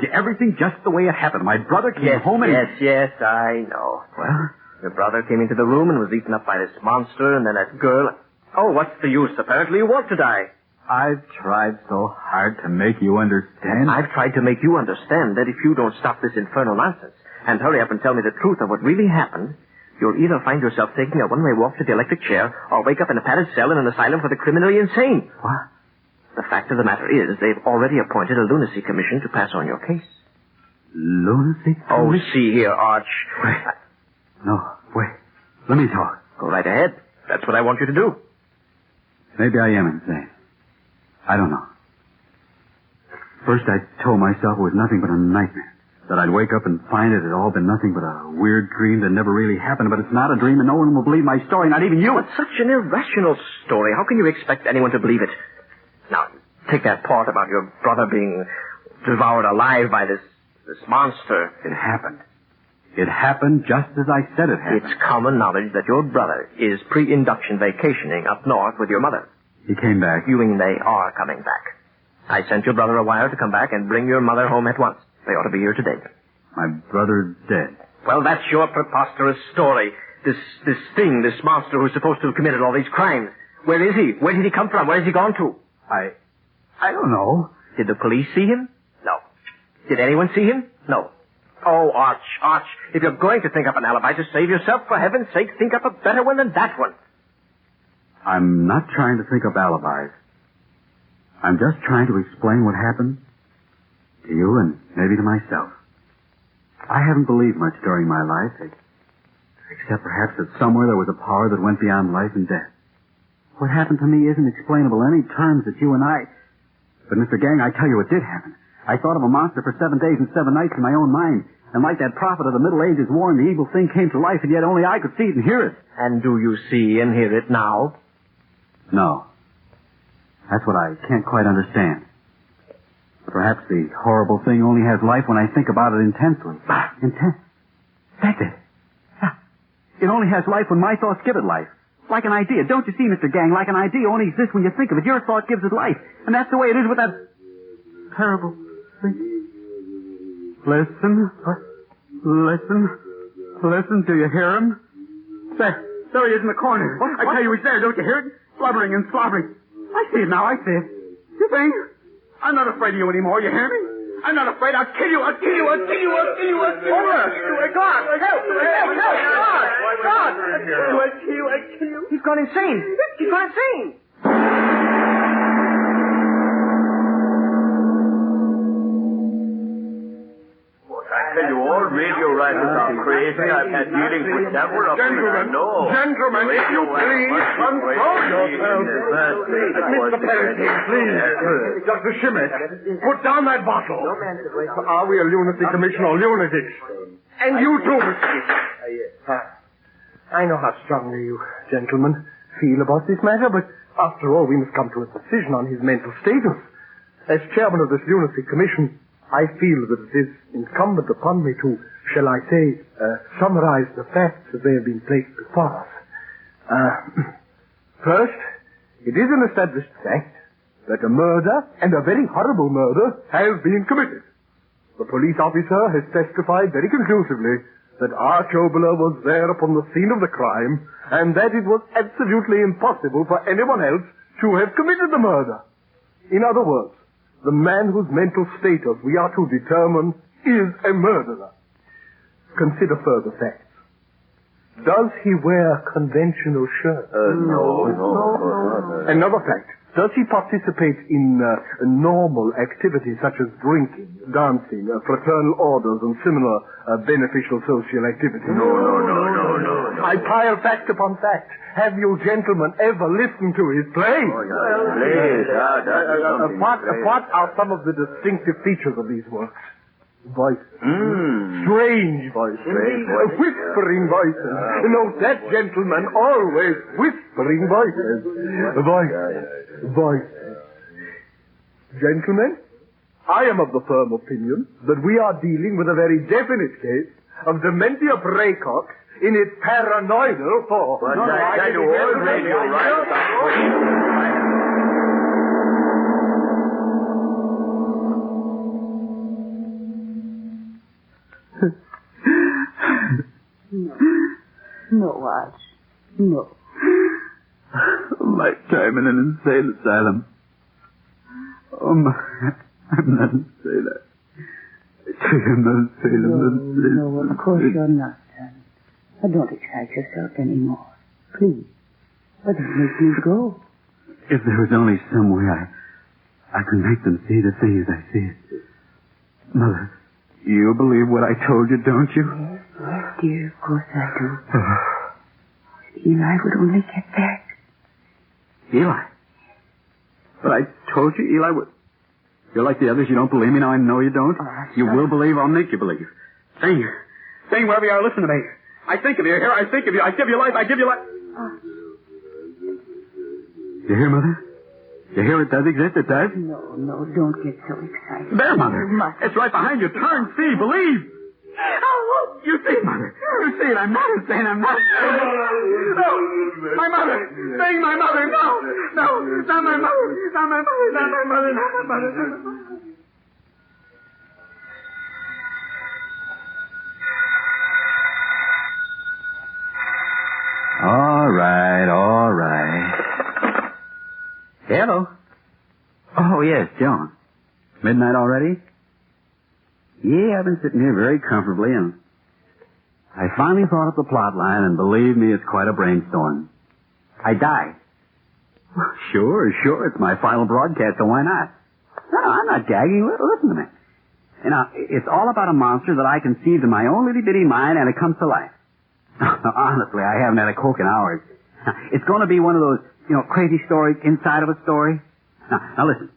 you everything just the way it happened. My brother came home and...
Yes, I know. Well, your brother came into the room and was eaten up by this monster, and then that girl... Oh, what's the use? Apparently you want to die.
I've tried so hard to make you understand.
I've tried to make you understand that if you don't stop this infernal nonsense and hurry up and tell me the truth of what really happened... You'll either find yourself taking a one-way walk to the electric chair or wake up in a padded cell in an asylum for the criminally insane.
What?
The fact of the matter is they've already appointed a lunacy commission to pass on your case.
Lunacy commission?
Oh, see here, Arch.
Wait. Let me talk.
Go right ahead. That's what I want you to do.
Maybe I am insane. I don't know. First I told myself it was nothing but a nightmare. That I'd wake up and find it had all been nothing but a weird dream that never really happened, but it's not a dream and no one will believe my story, not even you.
It's such an irrational story. How can you expect anyone to believe it? Now, take that part about your brother being devoured alive by this monster.
It happened. It happened just as I said it happened.
It's common knowledge that your brother is pre-induction vacationing up north with your mother.
He came back.
You mean they are coming back. I sent your brother a wire to come back and bring your mother home at once. They ought to be here today.
My brother's dead.
Well, that's your preposterous story. This monster who's supposed to have committed all these crimes. Where is he? Where did he come from? Where has he gone to?
I don't know.
Did the police see him? No. Did anyone see him? No. Oh, Arch, if you're going to think up an alibi to save yourself, for heaven's sake, think up a better one than that one.
I'm not trying to think up alibis. I'm just trying to explain what happened to you and maybe to myself. I haven't believed much during my life, except perhaps that somewhere there was a power that went beyond life and death. What happened to me isn't explainable in any terms that you and I... But, Mr. Gang, I tell you it did happen. I thought of a monster for 7 days and 7 nights in my own mind. And like that prophet of the Middle Ages warned, the evil thing came to life, and yet only I could see it and hear it.
And do you see and hear it now?
No. That's what I can't quite understand. Perhaps the horrible thing only has life when I think about it intensely. That's it. It only has life when my thoughts give it life. Like an idea. Don't you see, Mr. Gang? Like an idea only exists when you think of it. Your thought gives it life. And that's the way it is with that terrible thing. Listen. Listen. Do you hear him? There he is in the corner. What? I tell you, he's there. Don't you hear it? Blubbering and slobbering. I see it now. I see it. You think? I'm not afraid of you anymore. You hear me? I'm not afraid. I'll kill you. Over! God! Help! God! I'll kill you.
He's gone insane.
I tell you, all radio writers are crazy. I've had dealings with several of them.
Gentlemen, if you please, control yourselves. Mr. Perrington, please. Dr. Schmidt, put down that bottle. Are we a lunacy commission or lunatics? And you too, Mr.
I know how strongly you gentlemen feel about this matter, but after all, we must come to a decision on his mental status. As chairman of this lunacy commission, I feel that it is incumbent upon me to, shall I say, summarize the facts as they have been placed before us. First, it is an established fact that a murder, and a very horrible murder, has been committed. The police officer has testified very conclusively that Arch Oboler was there upon the scene of the crime, and that it was absolutely impossible for anyone else to have committed the murder. In other words, the man whose mental status we are to determine is a murderer. Consider further facts. Does he wear conventional shirts?
No.
Another fact. Does he participate in normal activities such as drinking, dancing, fraternal orders, and similar beneficial social activities?
No.
I pile fact upon fact. Have you gentlemen ever listened to his plays? What are some of the distinctive features of these works? Voices. Strange voices. Whispering voices. Note that, gentlemen, always whispering voices. Voices. Gentlemen, I am of the firm opinion that we are dealing with a very definite case of dementia praecox in its paranoidal form.
No, Arch. No.
Lifetime in an insane asylum. Oh, my. I'm not insane. I'm not insane.
No, of course you're not, son. Don't excite yourself anymore. Please. But it makes me go.
If there was only some way I could make them see the thing as I see it. Mother, you believe what I told you, don't you?
Yes, dear, of course I do. If Eli would only get back.
Eli? But I told you Eli would... You're like the others, you don't believe me, now I know you don't. You will believe, I'll make you believe. Sing wherever you are, listen to me. I think of you, here, I think of you, I give you life, I give you life. You hear, Mother? You hear it does exist, it does?
No, don't get so excited.
There, Mother. It's right behind you. Turn, see, believe. Oh, you see, Mother. You see it. I'm not insane. I'm not. No, my mother. Saying my mother. No, not my mother. Not my mother. Not my mother. Not my mother. Not my mother. All right. Hello. Oh, yes, John. Midnight already? Yeah, I've been sitting here very comfortably, and I finally thought up the plot line, and believe me, it's quite a brainstorm. I die. Sure, it's my final broadcast, so why not? No, I'm not gagging. Listen to me. You know, it's all about a monster that I conceived in my own little-bitty mind, and it comes to life. Honestly, I haven't had a Coke in hours. It's going to be one of those, crazy stories inside of a story. Now listen.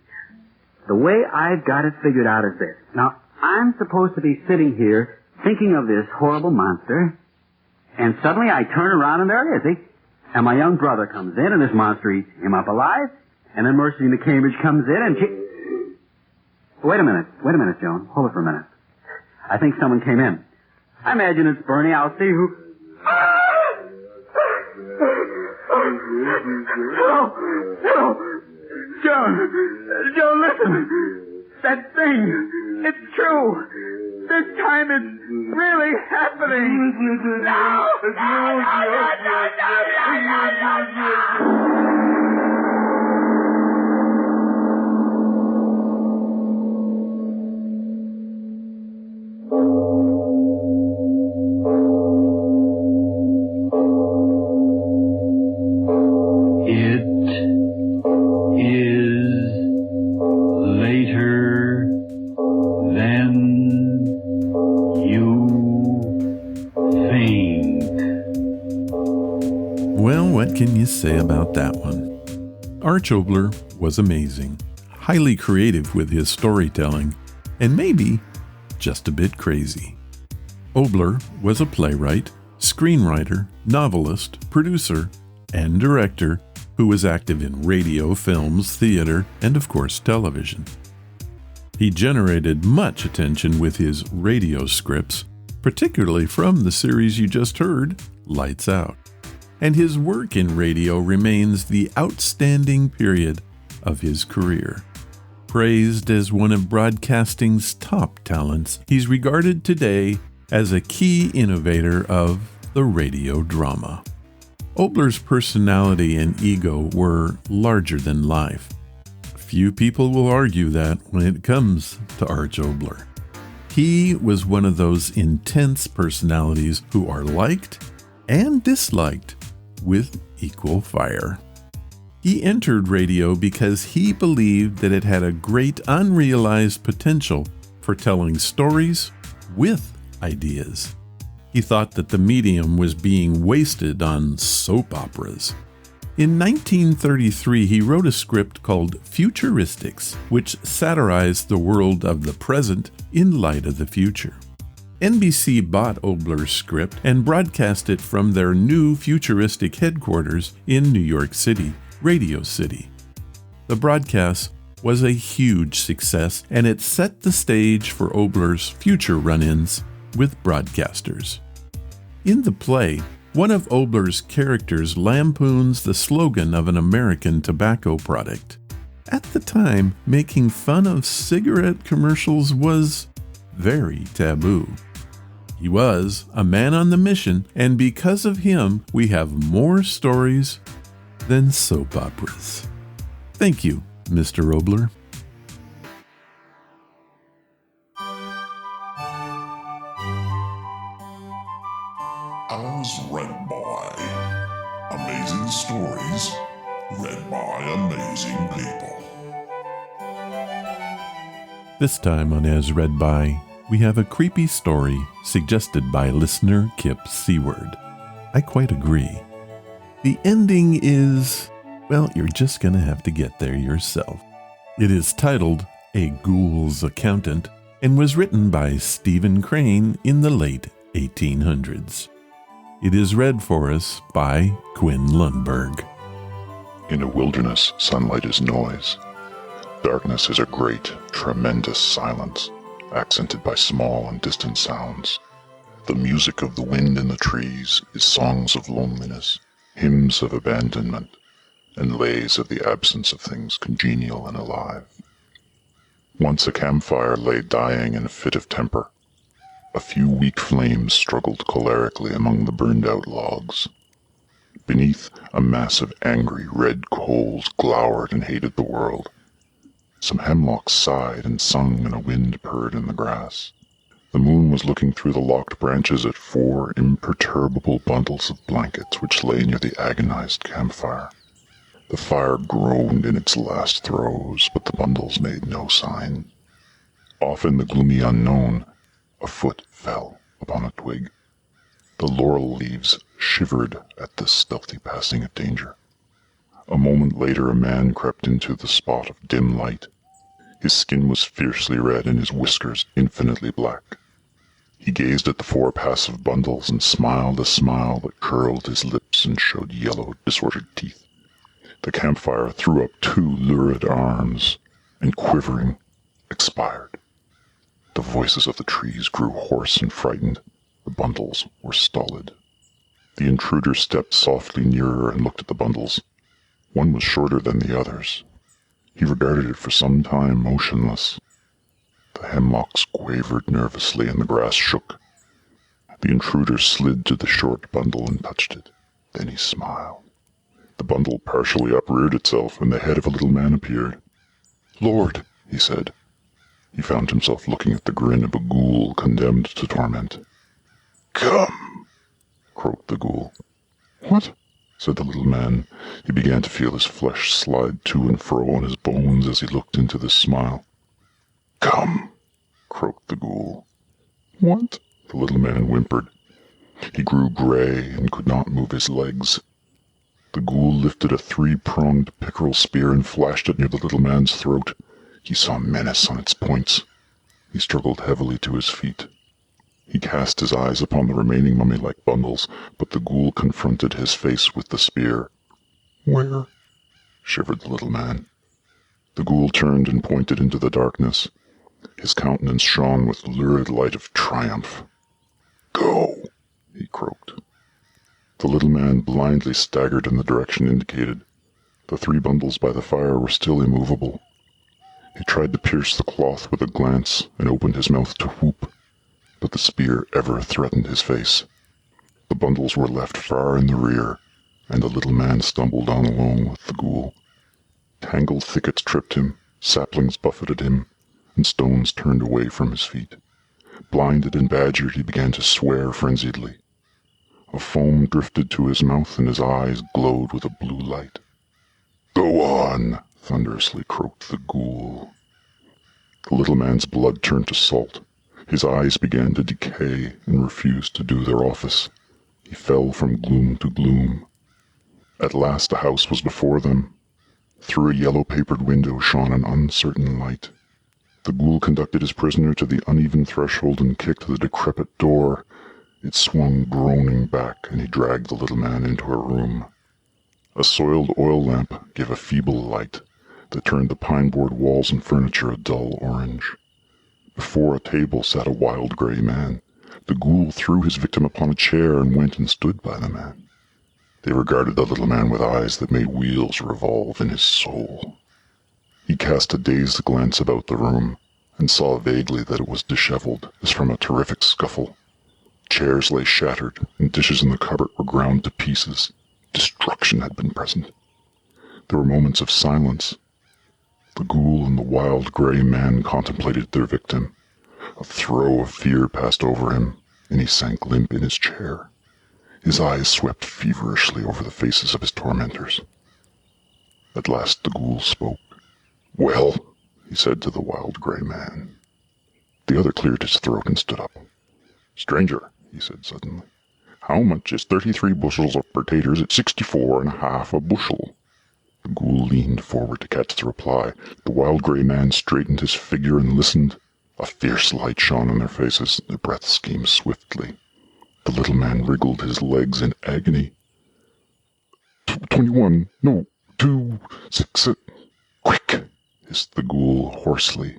The way I've got it figured out is this. Now, I'm supposed to be sitting here thinking of this horrible monster, and suddenly I turn around and there it is, see? And my young brother comes in, and this monster eats him up alive, and then Mercy McCambridge comes in, and she... Wait a minute, Joan. Hold it for a minute. I think someone came in. I imagine it's Bernie. I'll see who... Hello. Joan, listen. That thing, it's true. This time it's really happening. No!
Well, what can you say about that one? Arch Oboler was amazing, highly creative with his storytelling, and maybe just a bit crazy. Oboler was a playwright, screenwriter, novelist, producer, and director who was active in radio, films, theater, and of course television. He generated much attention with his radio scripts, particularly from the series you just heard, Lights Out. And his work in radio remains the outstanding period of his career. Praised as one of broadcasting's top talents, he's regarded today as a key innovator of the radio drama. Oboler's personality and ego were larger than life. Few people will argue that when it comes to Arch Oboler. He was one of those intense personalities who are liked and disliked with equal fire. He entered radio because he believed that it had a great unrealized potential for telling stories with ideas. He thought that the medium was being wasted on soap operas. In 1933, he wrote a script called Futuristics, which satirized the world of the present in light of the future. NBC bought Oboler's script and broadcast it from their new futuristic headquarters in New York City, Radio City. The broadcast was a huge success, and it set the stage for Oboler's future run-ins with broadcasters. In the play, one of Oboler's characters lampoons the slogan of an American tobacco product. At the time, making fun of cigarette commercials was very taboo. He was a man on the mission, and because of him, we have more stories than soap operas. Thank you, Mr. Oboler.
As read by. Amazing stories read by amazing people.
This time on As Read By, we have a creepy story suggested by listener Kip Seward. I quite agree. The ending is, well, you're just going to have to get there yourself. It is titled A Ghoul's Accountant and was written by Stephen Crane in the late 1800s. It is read for us by Quinn Lundberg.
In a wilderness, sunlight is noise. Darkness is a great, tremendous silence, accented by small and distant sounds. The music of the wind in the trees is songs of loneliness, hymns of abandonment, and lays of the absence of things congenial and alive. Once a campfire lay dying in a fit of temper. A few weak flames struggled cholerically among the burned-out logs. Beneath, a mass of angry red coals glowered and hated the world. Some hemlocks sighed and sung, and a wind purred in the grass. The moon was looking through the locked branches at 4 imperturbable bundles of blankets which lay near the agonized campfire. The fire groaned in its last throes, but the bundles made no sign. Off in the gloomy unknown, a foot fell upon a twig. The laurel leaves shivered at the stealthy passing of danger. A moment later, a man crept into the spot of dim light. His skin was fiercely red and his whiskers infinitely black. He gazed at the 4 passive bundles and smiled a smile that curled his lips and showed yellow, disordered teeth. The campfire threw up 2 lurid arms and, quivering, expired. The voices of the trees grew hoarse and frightened. The bundles were stolid. The intruder stepped softly nearer and looked at the bundles. One was shorter than the others. He regarded it for some time, motionless. The hemlocks quavered nervously and the grass shook. The intruder slid to the short bundle and touched it. Then he smiled. The bundle partially upreared itself and the head of a little man appeared. "Lord," he said. He found himself looking at the grin of a ghoul condemned to torment. "Come," croaked the ghoul. "What?" said the little man. He began to feel his flesh slide to and fro on his bones as he looked into this smile. "Come," croaked the ghoul. "What?" the little man whimpered. He grew gray and could not move his legs. The ghoul lifted a 3-pronged pickerel spear and flashed it near the little man's throat. He saw menace on its points. He struggled heavily to his feet. He cast his eyes upon the remaining mummy-like bundles, but the ghoul confronted his face with the spear. "Where?" shivered the little man. The ghoul turned and pointed into the darkness. His countenance shone with the lurid light of triumph. "Go," he croaked. The little man blindly staggered in the direction indicated. The 3 bundles by the fire were still immovable. He tried to pierce the cloth with a glance and opened his mouth to whoop, but the spear ever threatened his face. The bundles were left far in the rear, and the little man stumbled on alone with the ghoul. Tangled thickets tripped him, saplings buffeted him, and stones turned away from his feet. Blinded and badgered, he began to swear frenziedly. A foam drifted to his mouth, and his eyes glowed with a blue light. "Go on," thunderously croaked the ghoul. The little man's blood turned to salt. His eyes began to decay and refused to do their office. He fell from gloom to gloom. At last a house was before them. Through a yellow-papered window shone an uncertain light. The ghoul conducted his prisoner to the uneven threshold and kicked the decrepit door. It swung groaning back, and he dragged the little man into a room. A soiled oil lamp gave a feeble light that turned the pine-board walls and furniture a dull orange. Before a table sat a wild grey man. The ghoul threw his victim upon a chair and went and stood by the man. They regarded the little man with eyes that made wheels revolve in his soul. He cast a dazed glance about the room, and saw vaguely that it was disheveled as from a terrific scuffle. Chairs lay shattered, and dishes in the cupboard were ground to pieces. Destruction had been present. There were moments of silence. The ghoul and the wild grey man contemplated their victim. A throe of fear passed over him, and he sank limp in his chair. His eyes swept feverishly over the faces of his tormentors. At last the ghoul spoke. "Well," he said to the wild grey man. The other cleared his throat and stood up. "Stranger," he said suddenly, "how much is 33 bushels of potatoes at 64.5 a bushel?" The ghoul leaned forward to catch the reply. The wild grey man straightened his figure and listened. A fierce light shone on their faces. Their breaths came swiftly. The little man wriggled his legs in agony. 21, no, 2, 6, quick, hissed the ghoul hoarsely.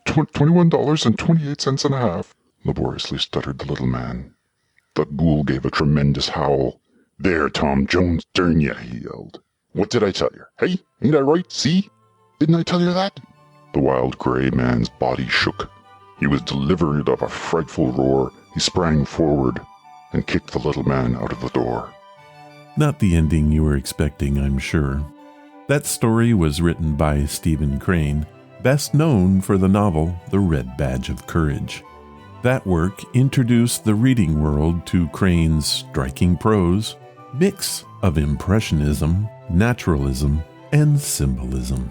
$21.28.5, laboriously stuttered the little man. The ghoul gave a tremendous howl. "There, Tom Jones, darn ya," he yelled. "What did I tell you? Hey, ain't I right? See? Didn't I tell you that?" The wild grey man's body shook. He was delivered of a frightful roar. He sprang forward and kicked the little man out of the door.
Not the ending you were expecting, I'm sure. That story was written by Stephen Crane, best known for the novel The Red Badge of Courage. That work introduced the reading world to Crane's striking prose, mix of impressionism, naturalism, and symbolism.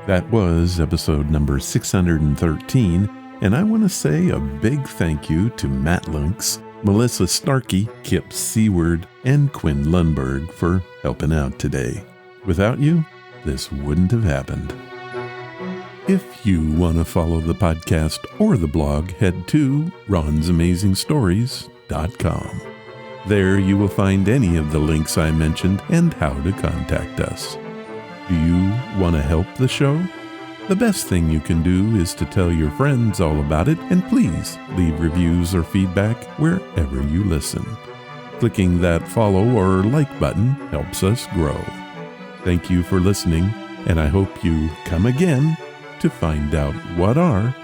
That was episode number 613, and I want to say a big thank you to Matt Lunks, Melissa Starkey, Kip Seward, and Quinn Lundberg for helping out today. Without you, this wouldn't have happened. If you want to follow the podcast or the blog, head to ronsamazingstories.com. There you will find any of the links I mentioned and how to contact us. Do you want to help the show? The best thing you can do is to tell your friends all about it, and please leave reviews or feedback wherever you listen. Clicking that follow or like button helps us grow. Thank you for listening, and I hope you come again to find out what are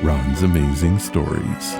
Ron's Amazing Stories.